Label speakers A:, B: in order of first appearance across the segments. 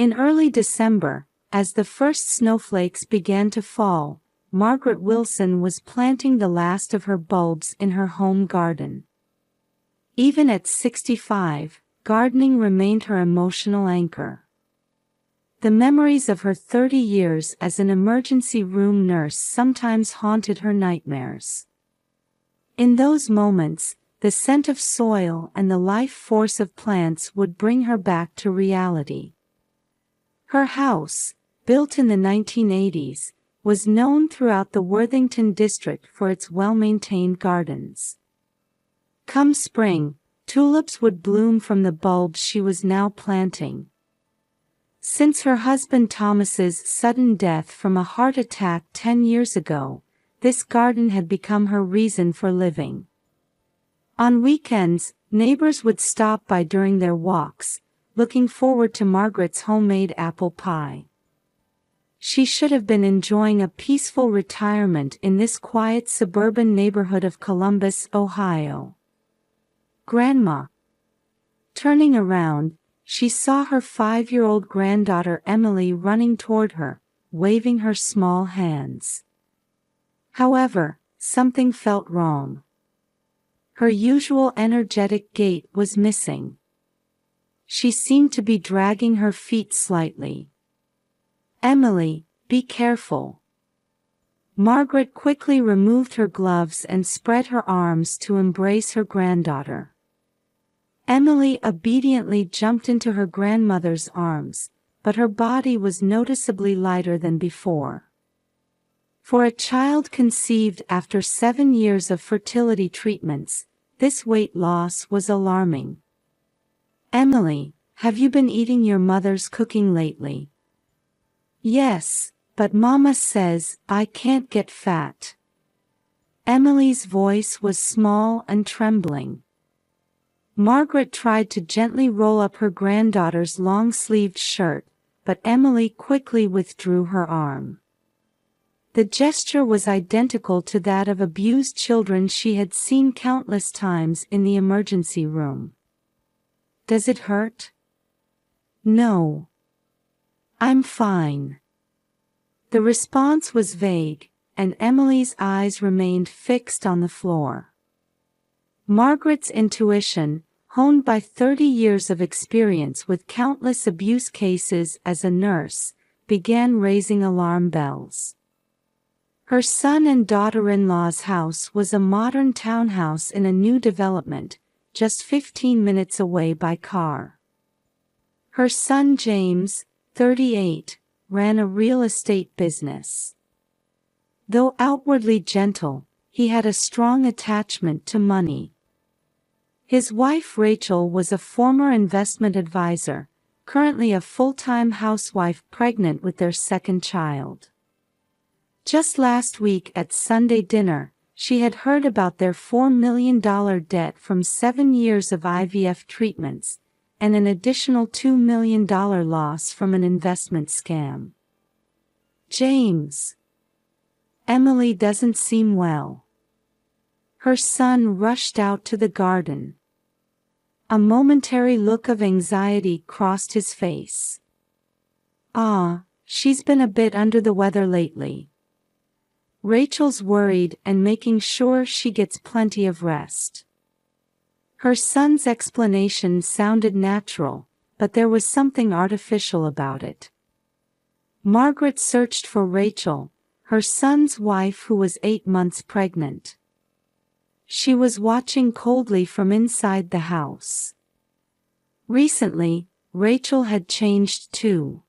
A: In early December, as the first snowflakes began to fall, Margaret Wilson was planting the last of her bulbs in her home garden. Even at 65, gardening remained her emotional anchor. The memories of her 30 years as an emergency room nurse sometimes haunted her nightmares. In those moments, the scent of soil and the life force of plants would bring her back to reality. Her house, built in the 1980s, was known throughout the Worthington district for its well-maintained gardens. Come spring, tulips would bloom from the bulbs she was now planting. Since her husband Thomas's sudden death from a heart attack 10 years ago, this garden had become her reason for living. On weekends, neighbors would stop by during their walks, looking forward to Margaret's homemade apple pie. She should have been enjoying a peaceful retirement in this quiet suburban neighborhood of Columbus, Ohio. Grandma. Turning around, she saw her 5-year-old granddaughter Emily running toward her, waving her small hands. However, something felt wrong. Her usual energetic gait was missing. She seemed to be dragging her feet slightly. "Emily, be careful." Margaret quickly removed her gloves and spread her arms to embrace her granddaughter. Emily obediently jumped into her grandmother's arms, but her body was noticeably lighter than before. For a child conceived after 7 years of fertility treatments, this weight loss was alarming. "Emily, have you been eating your mother's cooking lately?" "Yes, but Mama says I can't get fat." Emily's voice was small and trembling. Margaret tried to gently roll up her granddaughter's long-sleeved shirt, but Emily quickly withdrew her arm. The gesture was identical to that of abused children she had seen countless times in the emergency room. "Does it hurt?" "No. I'm fine." The response was vague, and Emily's eyes remained fixed on the floor. Margaret's intuition, honed by 30 years of experience with countless abuse cases as a nurse, began raising alarm bells. Her son and daughter-in-law's house was a modern townhouse in a new development, just 15 minutes away by car. Her son James, 38, ran a real estate business. Though outwardly gentle, he had a strong attachment to money. His wife Rachel was a former investment advisor, currently a full-time housewife pregnant with their second child. Just last week at Sunday dinner, she had heard about their $4 million debt from 7 years of IVF treatments, and an additional $2 million loss from an investment scam. "James. Emily doesn't seem well." Her son rushed out to the garden. A momentary look of anxiety crossed his face. She's been a bit under the weather lately. Rachel's worried and making sure she gets plenty of rest." Her son's explanation sounded natural, but there was something artificial about it. Margaret searched for Rachel, her son's wife who was 8 months pregnant. She was watching coldly from inside the house. Recently, Rachel had changed too.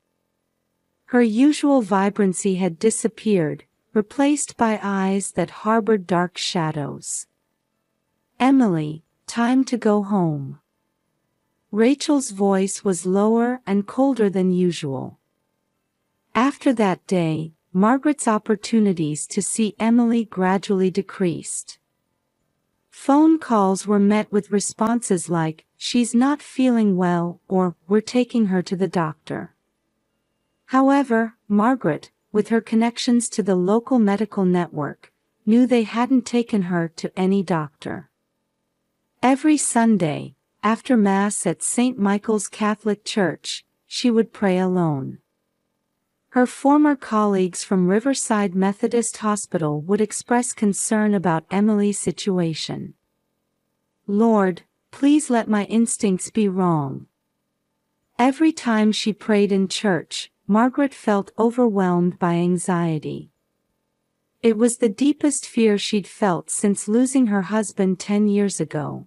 A: Her usual vibrancy had disappeared, replaced by eyes that harbored dark shadows. "Emily, time to go home." Rachel's voice was lower and colder than usual. After that day, Margaret's opportunities to see Emily gradually decreased. Phone calls were met with responses like, "She's not feeling well," or "We're taking her to the doctor." However, Margaret, with her connections to the local medical network, knew they hadn't taken her to any doctor. Every Sunday, after Mass at St. Michael's Catholic Church, she would pray alone. Her former colleagues from Riverside Methodist Hospital would express concern about Emily's situation. "Lord, please let my instincts be wrong." Every time she prayed in church, Margaret felt overwhelmed by anxiety. It was the deepest fear she'd felt since losing her husband 10 years ago.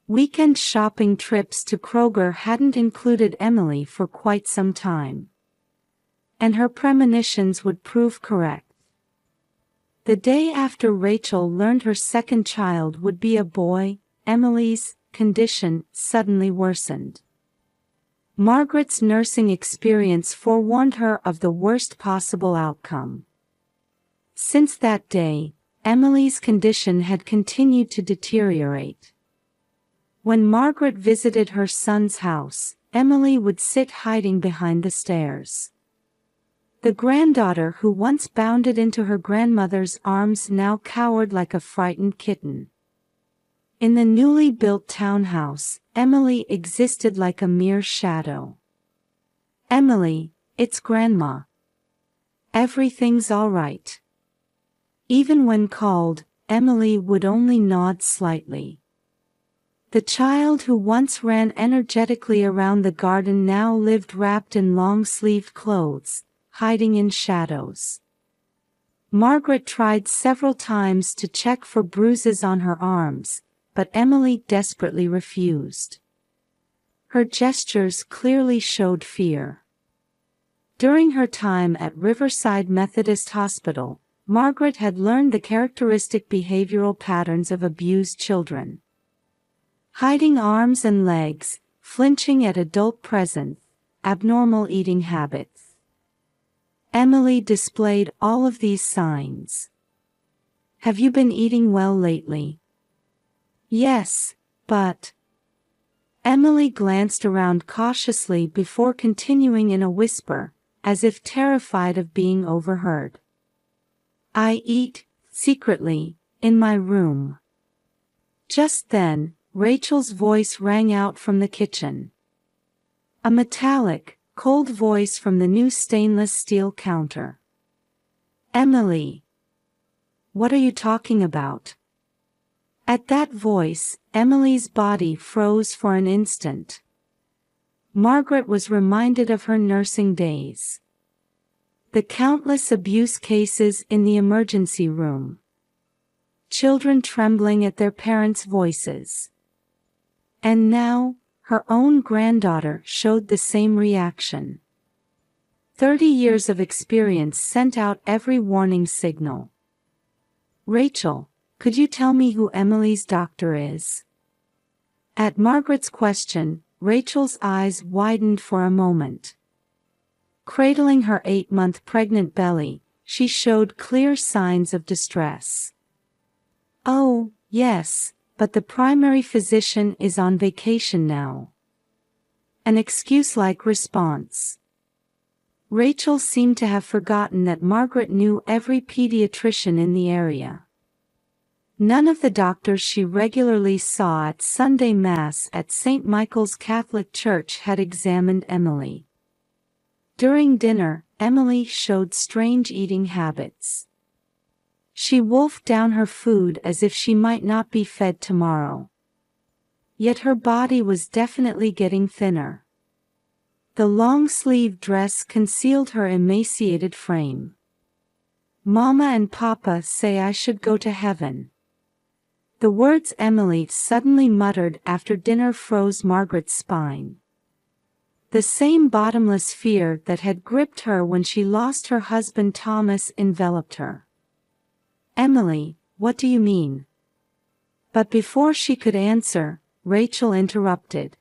A: Weekend shopping trips to Kroger hadn't included Emily for quite some time. And her premonitions would prove correct. The day after Rachel learned her second child would be a boy, Emily's condition suddenly worsened. Margaret's nursing experience forewarned her of the worst possible outcome. Since that day, Emily's condition had continued to deteriorate. When Margaret visited her son's house, Emily would sit hiding behind the stairs. The granddaughter who once bounded into her grandmother's arms now cowered like a frightened kitten. In the newly built townhouse, Emily existed like a mere shadow. "Emily, it's Grandma. Everything's all right." Even when called, Emily would only nod slightly. The child who once ran energetically around the garden now lived wrapped in long-sleeved clothes, hiding in shadows. Margaret tried several times to check for bruises on her arms, but Emily desperately refused. Her gestures clearly showed fear. During her time at Riverside Methodist Hospital, Margaret had learned the characteristic behavioral patterns of abused children. Hiding arms and legs, flinching at adult presence, abnormal eating habits. Emily displayed all of these signs. "Have you been eating well lately?" "Yes, but..." Emily glanced around cautiously before continuing in a whisper, as if terrified of being overheard. "I eat, secretly, in my room." Just then, Rachel's voice rang out from the kitchen. A metallic, cold voice from the new stainless steel counter. "Emily. What are you talking about?" At that voice, Emily's body froze for an instant. Margaret was reminded of her nursing days. The countless abuse cases in the emergency room. Children trembling at their parents' voices. And now, her own granddaughter showed the same reaction. 30 years of experience sent out every warning signal. "Rachel, could you tell me who Emily's doctor is?" At Margaret's question, Rachel's eyes widened for a moment. Cradling her 8-month pregnant belly, she showed clear signs of distress. "Oh, yes, but the primary physician is on vacation now." An excuse-like response. Rachel seemed to have forgotten that Margaret knew every pediatrician in the area. None of the doctors she regularly saw at Sunday Mass at St. Michael's Catholic Church had examined Emily. During dinner, Emily showed strange eating habits. She wolfed down her food as if she might not be fed tomorrow. Yet her body was definitely getting thinner. The long-sleeved dress concealed her emaciated frame. "Mama and Papa say I should go to heaven." The words Emily suddenly muttered after dinner froze Margaret's spine. The same bottomless fear that had gripped her when she lost her husband Thomas enveloped her. "Emily, what do you mean?" But before she could answer, Rachel interrupted.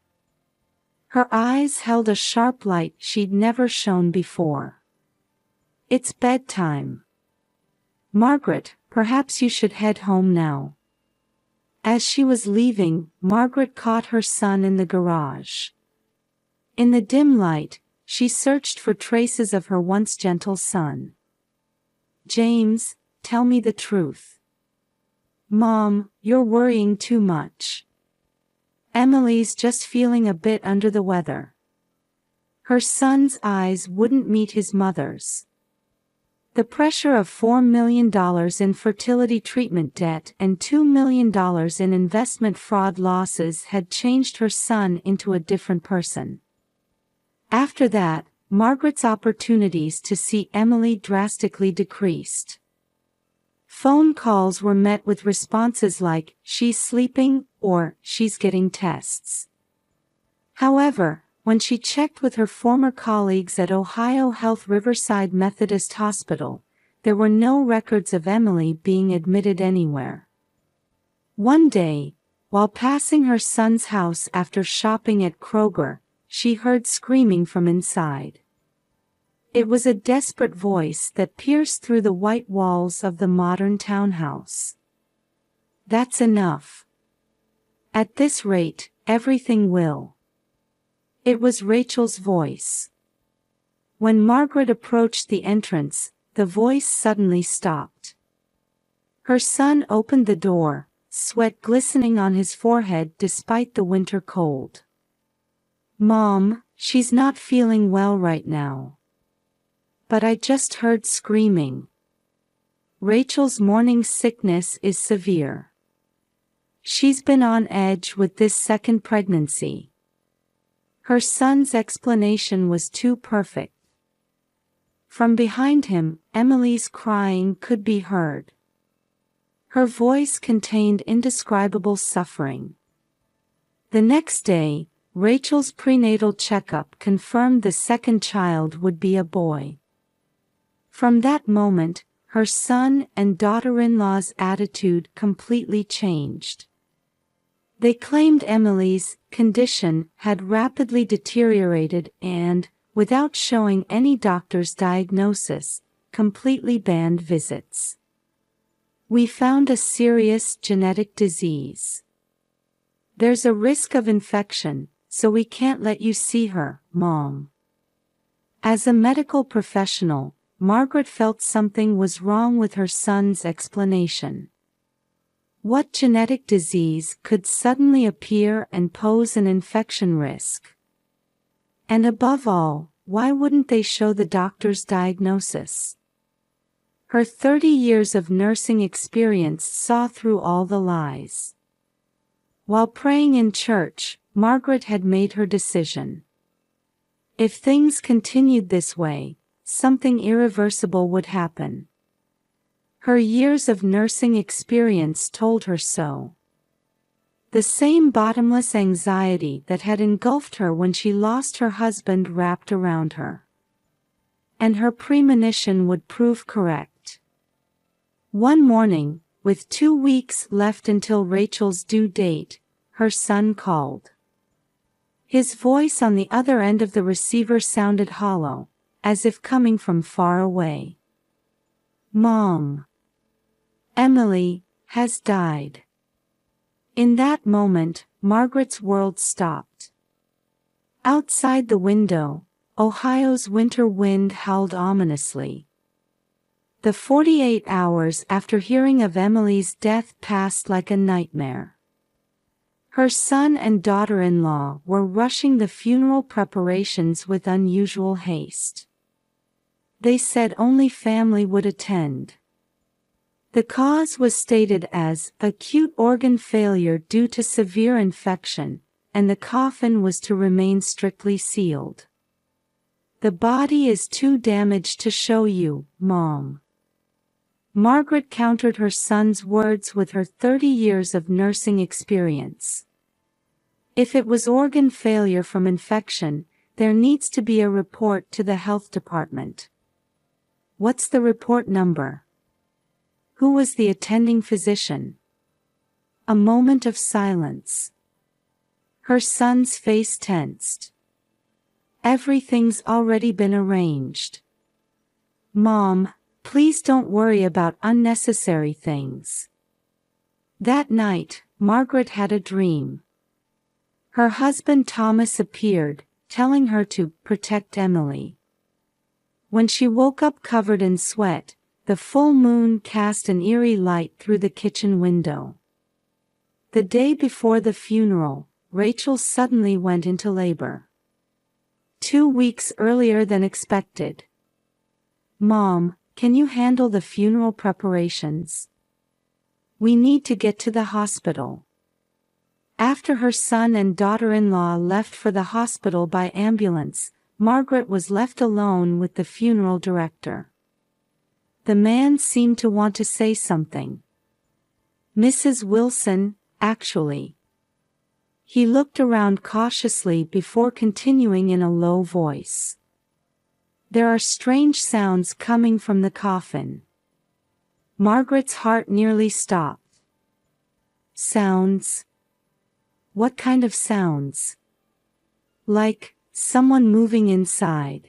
A: Her eyes held a sharp light she'd never shown before. "It's bedtime. Margaret, perhaps you should head home now." As she was leaving, Margaret caught her son in the garage. In the dim light, she searched for traces of her once gentle son. "James, tell me the truth." "Mom, you're worrying too much. Emily's just feeling a bit under the weather." Her son's eyes wouldn't meet his mother's. The pressure of $4 million in fertility treatment debt and $2 million in investment fraud losses had changed her son into a different person. After that, Margaret's opportunities to see Emily drastically decreased. Phone calls were met with responses like, "She's sleeping," or "She's getting tests." However, when she checked with her former colleagues at Ohio Health Riverside Methodist Hospital, there were no records of Emily being admitted anywhere. One day, while passing her son's house after shopping at Kroger, she heard screaming from inside. It was a desperate voice that pierced through the white walls of the modern townhouse. "That's enough. At this rate, everything will." It was Rachel's voice. When Margaret approached the entrance, the voice suddenly stopped. Her son opened the door, sweat glistening on his forehead despite the winter cold. "Mom, she's not feeling well right now. But I just heard screaming. Rachel's morning sickness is severe. She's been on edge with this second pregnancy." Her son's explanation was too perfect. From behind him, Emily's crying could be heard. Her voice contained indescribable suffering. The next day, Rachel's prenatal checkup confirmed the second child would be a boy. From that moment, her son and daughter-in-law's attitude completely changed. They claimed Emily's condition had rapidly deteriorated and, without showing any doctor's diagnosis, completely banned visits. "We found a serious genetic disease. There's a risk of infection, so we can't let you see her, Mom." As a medical professional, Margaret felt something was wrong with her son's explanation. What genetic disease could suddenly appear and pose an infection risk? And above all, why wouldn't they show the doctor's diagnosis? Her 30 years of nursing experience saw through all the lies. While praying in church, Margaret had made her decision. If things continued this way, something irreversible would happen. Her years of nursing experience told her so. The same bottomless anxiety that had engulfed her when she lost her husband wrapped around her. And her premonition would prove correct. One morning, with 2 weeks left until Rachel's due date, her son called. His voice on the other end of the receiver sounded hollow, as if coming from far away. "Mom. Emily has died." In that moment, Margaret's world stopped. Outside the window, Ohio's winter wind howled ominously. The 48 hours after hearing of Emily's death passed like a nightmare. Her son and daughter-in-law were rushing the funeral preparations with unusual haste. They said only family would attend. The cause was stated as acute organ failure due to severe infection, and the coffin was to remain strictly sealed. "The body is too damaged to show you, Mom." Margaret countered her son's words with her 30 years of nursing experience. If it was organ failure from infection, there needs to be a report to the health department. "What's the report number? Who was the attending physician?" A moment of silence. Her son's face tensed. "Everything's already been arranged. Mom, please don't worry about unnecessary things." That night, Margaret had a dream. Her husband Thomas appeared, telling her to protect Emily. When she woke up covered in sweat, the full moon cast an eerie light through the kitchen window. The day before the funeral, Rachel suddenly went into labor. 2 weeks earlier than expected. Mom, can you handle the funeral preparations? We need to get to the hospital. After her son and daughter-in-law left for the hospital by ambulance, Margaret was left alone with the funeral director. The man seemed to want to say something. Mrs. Wilson, actually. He looked around cautiously before continuing in a low voice. There are strange sounds coming from the coffin. Margaret's heart nearly stopped. Sounds? What kind of sounds? Like someone moving inside.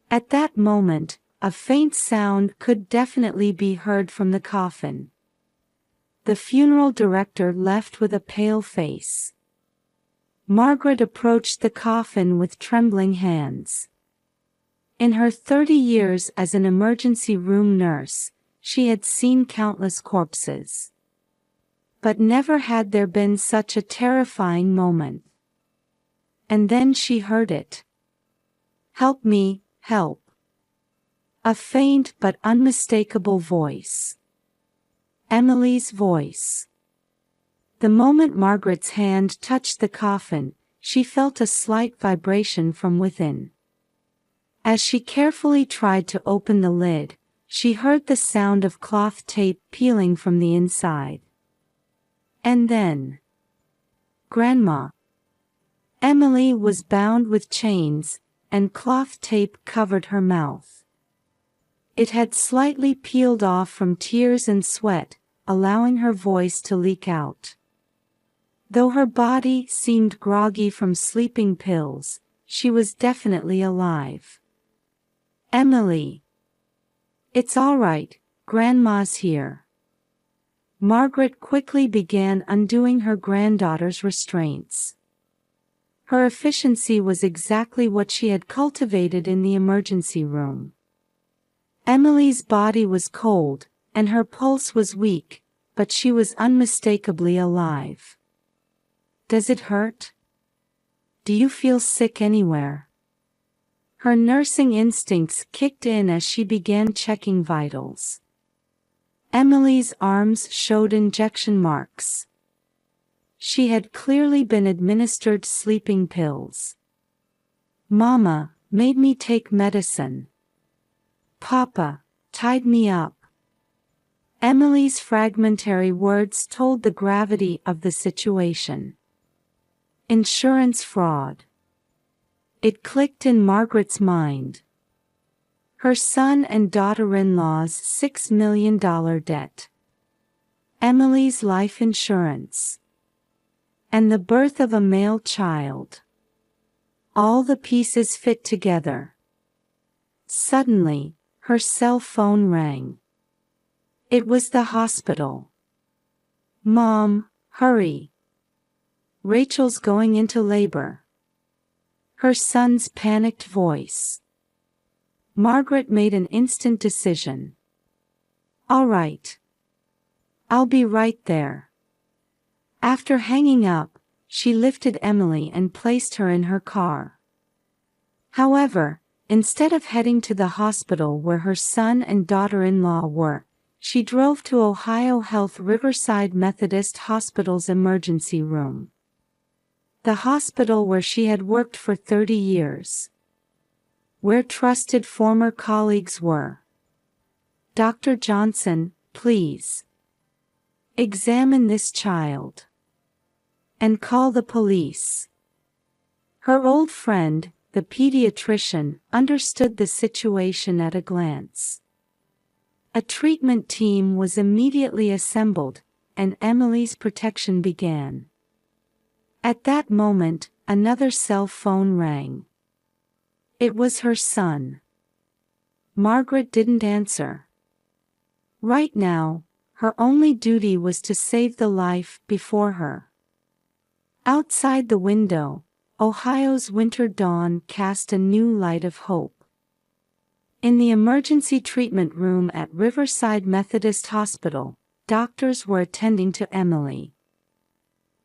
A: At that moment, a faint sound could definitely be heard from the coffin. The funeral director left with a pale face. Margaret approached the coffin with trembling hands. In her 30 years as an emergency room nurse, she had seen countless corpses. But never had there been such a terrifying moment. And then she heard it. "Help me, help." A faint but unmistakable voice. Emily's voice. The moment Margaret's hand touched the coffin, she felt a slight vibration from within. As she carefully tried to open the lid, she heard the sound of cloth tape peeling from the inside. And then, Grandma. Emily was bound with chains, and cloth tape covered her mouth. It had slightly peeled off from tears and sweat, allowing her voice to leak out. Though her body seemed groggy from sleeping pills, she was definitely alive. "Emily. It's all right, Grandma's here." Margaret quickly began undoing her granddaughter's restraints. Her efficiency was exactly what she had cultivated in the emergency room. Emily's body was cold, and her pulse was weak, but she was unmistakably alive. "Does it hurt? Do you feel sick anywhere?" Her nursing instincts kicked in as she began checking vitals. Emily's arms showed injection marks. She had clearly been administered sleeping pills. "Mama made me take medicine. Papa tied me up." Emily's fragmentary words told the gravity of the situation. Insurance fraud. It clicked in Margaret's mind. Her son and daughter-in-law's $6 million debt. Emily's life insurance. And the birth of a male child. All the pieces fit together. Suddenly, her cell phone rang. It was the hospital. "Mom, hurry. Rachel's going into labor." Her son's panicked voice. Margaret made an instant decision. "All right. I'll be right there." After hanging up, she lifted Emily and placed her in her car. However, instead of heading to the hospital where her son and daughter-in-law were, she drove to Ohio Health Riverside Methodist Hospital's emergency room. The hospital where she had worked for 30 years. Where trusted former colleagues were. "Dr. Johnson, please. Examine this child. And call the police." Her old friend, the pediatrician, understood the situation at a glance. A treatment team was immediately assembled, and Emily's protection began. At that moment, another cell phone rang. It was her son. Margaret didn't answer. Right now, her only duty was to save the life before her. Outside the window, Ohio's winter dawn cast a new light of hope. In the emergency treatment room at Riverside Methodist Hospital, doctors were attending to Emily.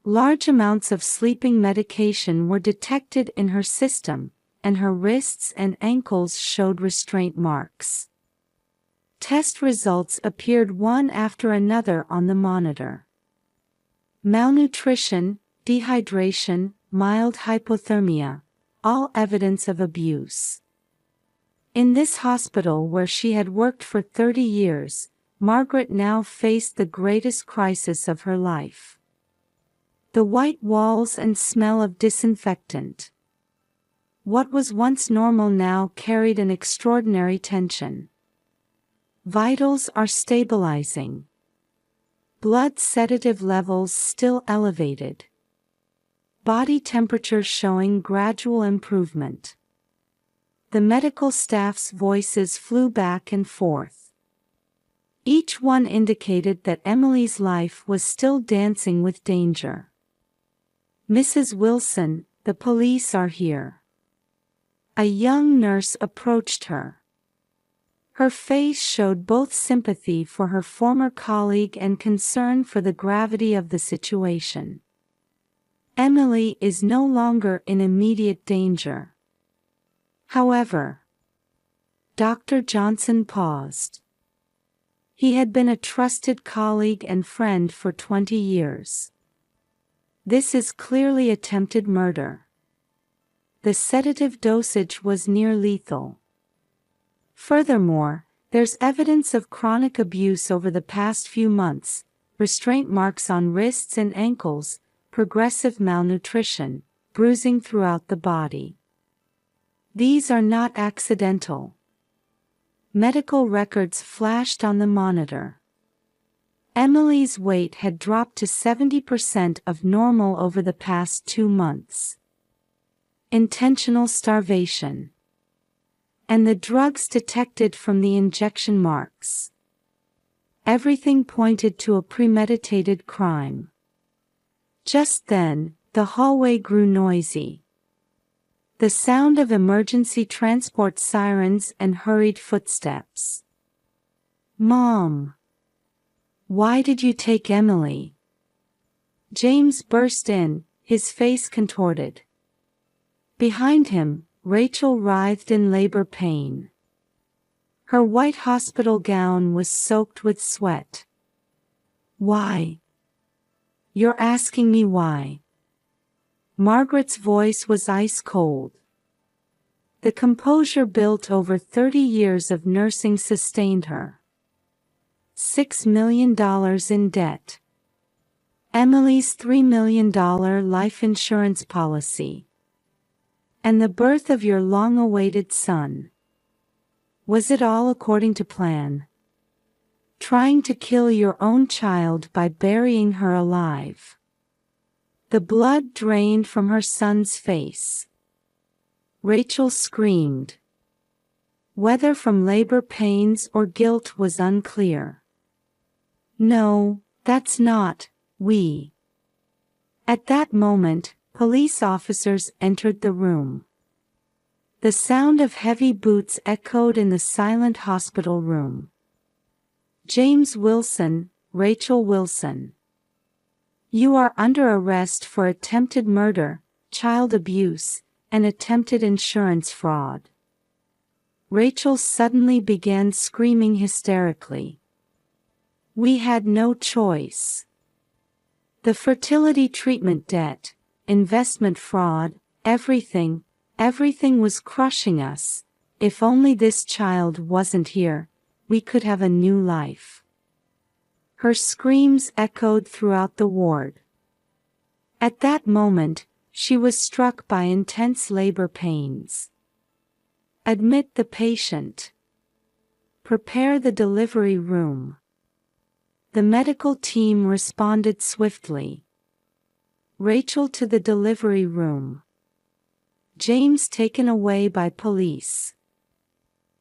A: Large amounts of sleeping medication were detected in her system, and her wrists and ankles showed restraint marks. Test results appeared one after another on the monitor. Malnutrition, dehydration, mild hypothermia, all evidence of abuse. In this hospital where she had worked for 30 years, Margaret now faced the greatest crisis of her life. The white walls and smell of disinfectant. What was once normal now carried an extraordinary tension. Vitals are stabilizing. Blood sedative levels still elevated. Body temperature showing gradual improvement. The medical staff's voices flew back and forth. Each one indicated that Emily's life was still dancing with danger. "Mrs. Wilson, the police are here." A young nurse approached her. Her face showed both sympathy for her former colleague and concern for the gravity of the situation. Emily is no longer in immediate danger. However, Dr. Johnson paused. He had been a trusted colleague and friend for 20 years. This is clearly attempted murder. The sedative dosage was near lethal. Furthermore, there's evidence of chronic abuse over the past few months, restraint marks on wrists and ankles, progressive malnutrition, bruising throughout the body. These are not accidental. Medical records flashed on the monitor. Emily's weight had dropped to 70% of normal over the past 2 months. Intentional starvation. And the drugs detected from the injection marks. Everything pointed to a premeditated crime. Just then, the hallway grew noisy. The sound of emergency transport sirens and hurried footsteps. "Mom! Why did you take Emily?" James burst in, his face contorted. Behind him, Rachel writhed in labor pain. Her white hospital gown was soaked with sweat. "Why? You're asking me why?" Margaret's voice was ice cold. The composure built over 30 years of nursing sustained her. $6 million in debt. Emily's $3 million life insurance policy. And the birth of your long-awaited son. Was it all according to plan? Trying to kill your own child by burying her alive. The blood drained from her son's face. Rachel screamed. Whether from labor pains or guilt was unclear. "No, that's not, we." At that moment, police officers entered the room. The sound of heavy boots echoed in the silent hospital room. "James Wilson, Rachel Wilson. You are under arrest for attempted murder, child abuse, and attempted insurance fraud." Rachel suddenly began screaming hysterically. "We had no choice. The fertility treatment debt, investment fraud, everything was crushing us. If only this child wasn't here, we could have a new life." Her screams echoed throughout the ward. At that moment, she was struck by intense labor pains. "Admit the patient. Prepare the delivery room." The medical team responded swiftly. Rachel to the delivery room. James taken away by police.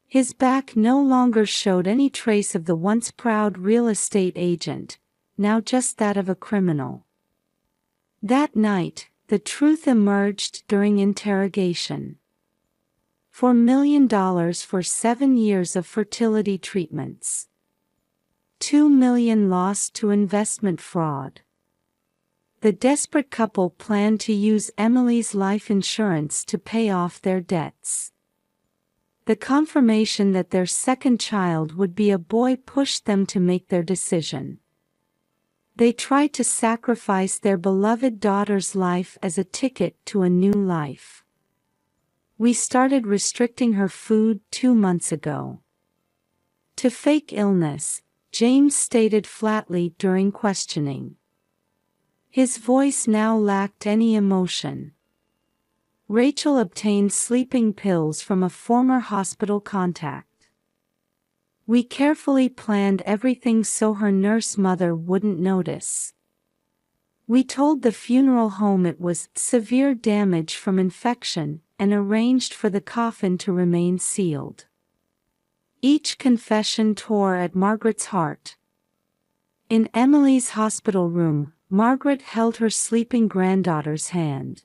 A: His back no longer showed any trace of the once proud real estate agent, now just that of a criminal. That night, the truth emerged during interrogation. $4 million for 7 years of fertility treatments. $2 million lost to investment fraud. the desperate couple planned to use Emily's life insurance to pay off their debts. The confirmation that their second child would be a boy pushed them to make their decision. They tried to sacrifice their beloved daughter's life as a ticket to a new life. We started restricting her food 2 months ago. To fake illness, James stated flatly during questioning. His voice now lacked any emotion. Rachel obtained sleeping pills from a former hospital contact. We carefully planned everything so her nurse mother wouldn't notice. We told the funeral home it was severe damage from infection and arranged for the coffin to remain sealed. Each confession tore at Margaret's heart. In Emily's hospital room, Margaret held her sleeping granddaughter's hand.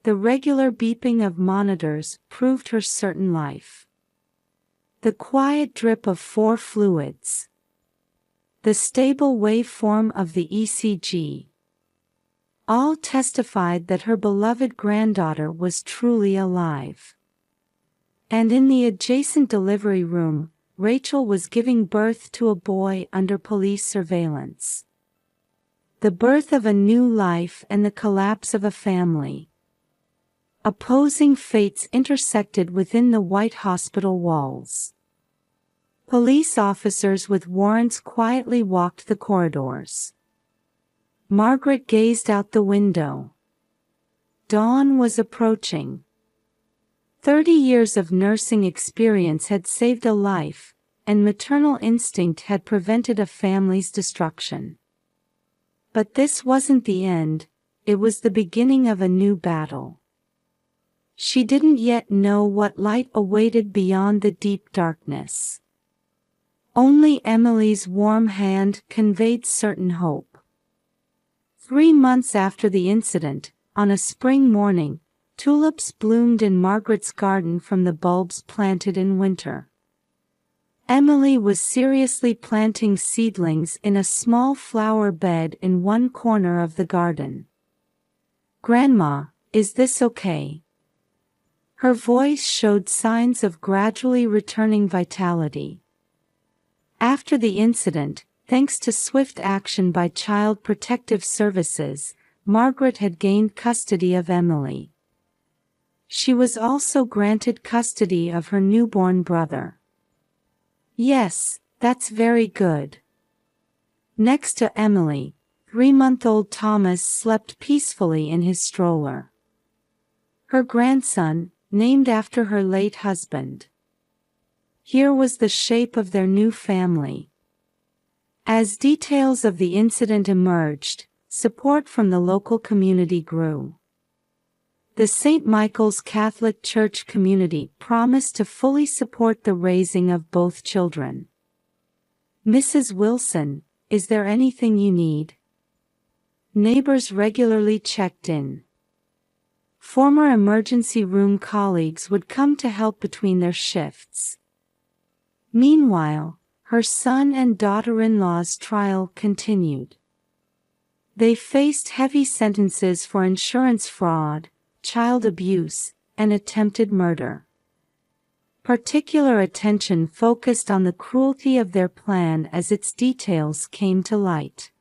A: The regular beeping of monitors proved her certain life. The quiet drip of 4 fluids. The stable waveform of the ECG. All testified that her beloved granddaughter was truly alive. And in the adjacent delivery room, Rachel was giving birth to a boy under police surveillance. The birth of a new life and the collapse of a family. Opposing fates intersected within the white hospital walls. Police officers with warrants quietly walked the corridors. Margaret gazed out the window. Dawn was approaching. 30 years of nursing experience had saved a life, and maternal instinct had prevented a family's destruction. But this wasn't the end, it was the beginning of a new battle. She didn't yet know what light awaited beyond the deep darkness. Only Emily's warm hand conveyed certain hope. 3 months after the incident, on a spring morning, tulips bloomed in Margaret's garden from the bulbs planted in winter. Emily was seriously planting seedlings in a small flower bed in one corner of the garden. "Grandma, is this okay?" Her voice showed signs of gradually returning vitality. After the incident, thanks to swift action by Child Protective Services, Margaret had gained custody of Emily. She was also granted custody of her newborn brother. "Yes, that's very good." Next to Emily, 3-month-old Thomas slept peacefully in his stroller. Her grandson, named after her late husband. Here was the shape of their new family. As details of the incident emerged, support from the local community grew. The St. Michael's Catholic Church community promised to fully support the raising of both children. "Mrs. Wilson, is there anything you need?" Neighbors regularly checked in. Former emergency room colleagues would come to help between their shifts. Meanwhile, her son and daughter-in-law's trial continued. They faced heavy sentences for insurance fraud, child abuse, and attempted murder. Particular attention focused on the cruelty of their plan as its details came to light.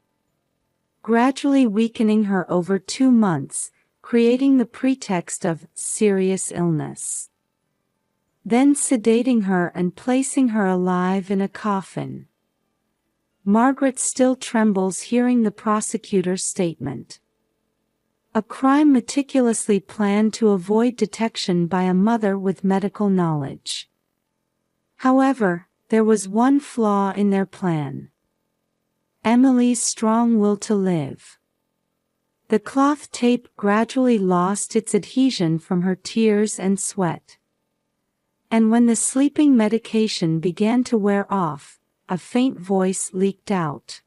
A: Gradually weakening her over 2 months, creating the pretext of serious illness. Then sedating her and placing her alive in a coffin. Margaret still trembles hearing the prosecutor's statement. A crime meticulously planned to avoid detection by a mother with medical knowledge. However, there was one flaw in their plan. Emily's strong will to live. The cloth tape gradually lost its adhesion from her tears and sweat. And when the sleeping medication began to wear off, a faint voice leaked out.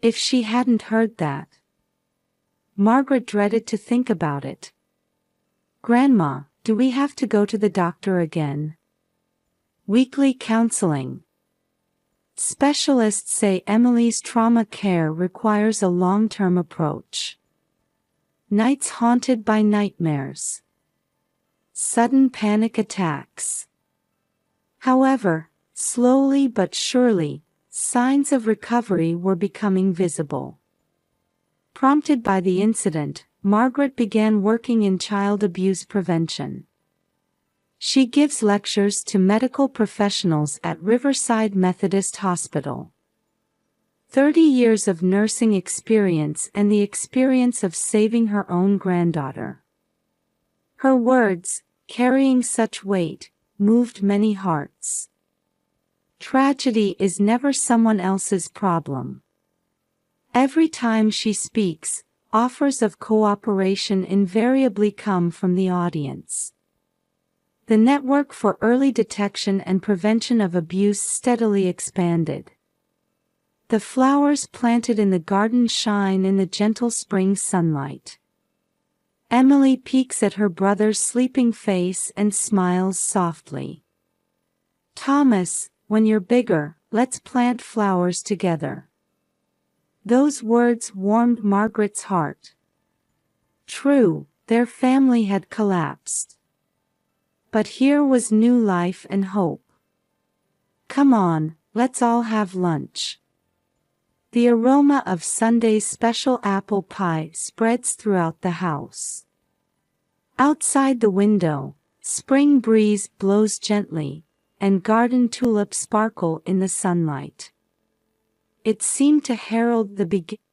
A: If she hadn't heard that. Margaret dreaded to think about it. "Grandma, do we have to go to the doctor again?" Weekly counseling. Specialists say Emily's trauma care requires a long-term approach. Nights haunted by nightmares. Sudden panic attacks. However, slowly but surely, signs of recovery were becoming visible. Prompted by the incident, Margaret began working in child abuse prevention. She gives lectures to medical professionals at Riverside Methodist Hospital. 30 years of nursing experience and the experience of saving her own granddaughter. Her words, carrying such weight, moved many hearts. Tragedy is never someone else's problem. Every time she speaks, offers of cooperation invariably come from the audience. The network for early detection and prevention of abuse steadily expanded. The flowers planted in the garden shine in the gentle spring sunlight. Emily peeks at her brother's sleeping face and smiles softly. "Thomas, when you're bigger, let's plant flowers together." Those words warmed Margaret's heart. True, their family had collapsed. But here was new life and hope. "Come on, let's all have lunch." The aroma of Sunday's special apple pie spreads throughout the house. Outside the window, spring breeze blows gently, and garden tulips sparkle in the sunlight. It seemed to herald the beginning